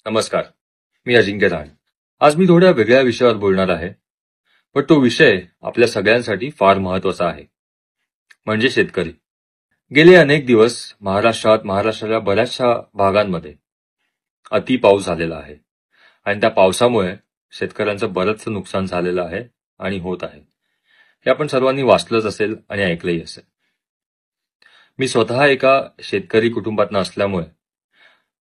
नमस्कार, मी अजिंक्य राहण. आज मी थोड्या वेगळ्या विषयावर बोलणार आहे, पण तो विषय आपल्या सगळ्यांसाठी फार महत्वाचा आहे, म्हणजे शेतकरी. गेले अनेक दिवस महाराष्ट्राच्या बऱ्याचशा भागांमध्ये अति पाऊस झालेला आहे आणि त्या पावसामुळे शेतकऱ्यांचं बरंचसं नुकसान झालेलं आहे आणि होत आहे. हे आपण सर्वांनी वाचलंच असेल आणि ऐकलंही असेल. मी स्वतः एका शेतकरी कुटुंबातनं असल्यामुळे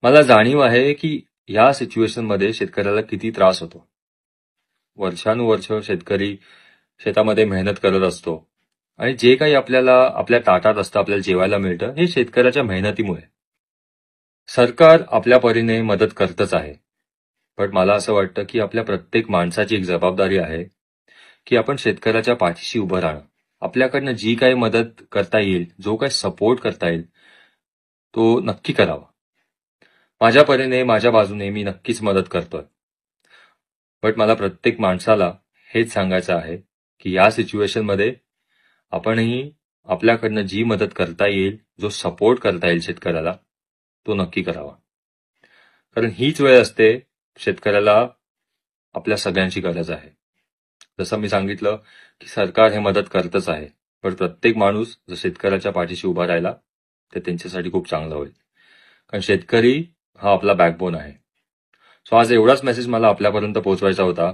मला जाणीव आहे की या सिच्युएशनमध्ये शेतकऱ्याला किती त्रास होतो. वर्षानुवर्ष शेतकरी शेतामध्ये मेहनत करत असतो आणि जे काही आपल्याला आपल्या ताटात असतं, आपल्याला जेवायला मिळतं, हे शेतकऱ्याच्या मेहनतीमुळे. सरकार आपल्या परीने मदत करतच आहे, पण मला असं वाटतं की आपल्या प्रत्येक माणसाची एक जबाबदारी आहे की आपण शेतकऱ्याच्या पाठीशी उभं राहणं. आपल्याकडनं जी काही मदत करता येईल, जो काही सपोर्ट करता येईल, तो नक्की करावा. माझ्या परीने, माझ्या बाजूने मी नक्कीच मदत करतोय. बट मला प्रत्येक माणसाला हेच सांगायचं आहे की या सिच्युएशनमध्ये आपणही आपल्याकडनं जी मदत करता येईल, जो सपोर्ट करता येईल शेतकऱ्याला, तो नक्की करावा. कारण हीच वेळ असते शेतकऱ्याला आपल्या सगळ्यांची गरज आहे. जसं मी सांगितलं की सरकार हे मदत करतच आहे, पण प्रत्येक माणूस जर शेतकऱ्याच्या पाठीशी उभा राहिला तर त्यांच्यासाठी खूप चांगलं होईल. कारण शेतकरी हा आपला बॅकबोन आहे. सो आज एवढाच मेसेज मला आपल्यापर्यंत पोहोचवायचा होता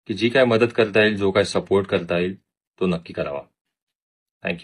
की जी काय मदत करता येईल, जो काय सपोर्ट करता येईल, तो नक्की करावा. थँक्यू.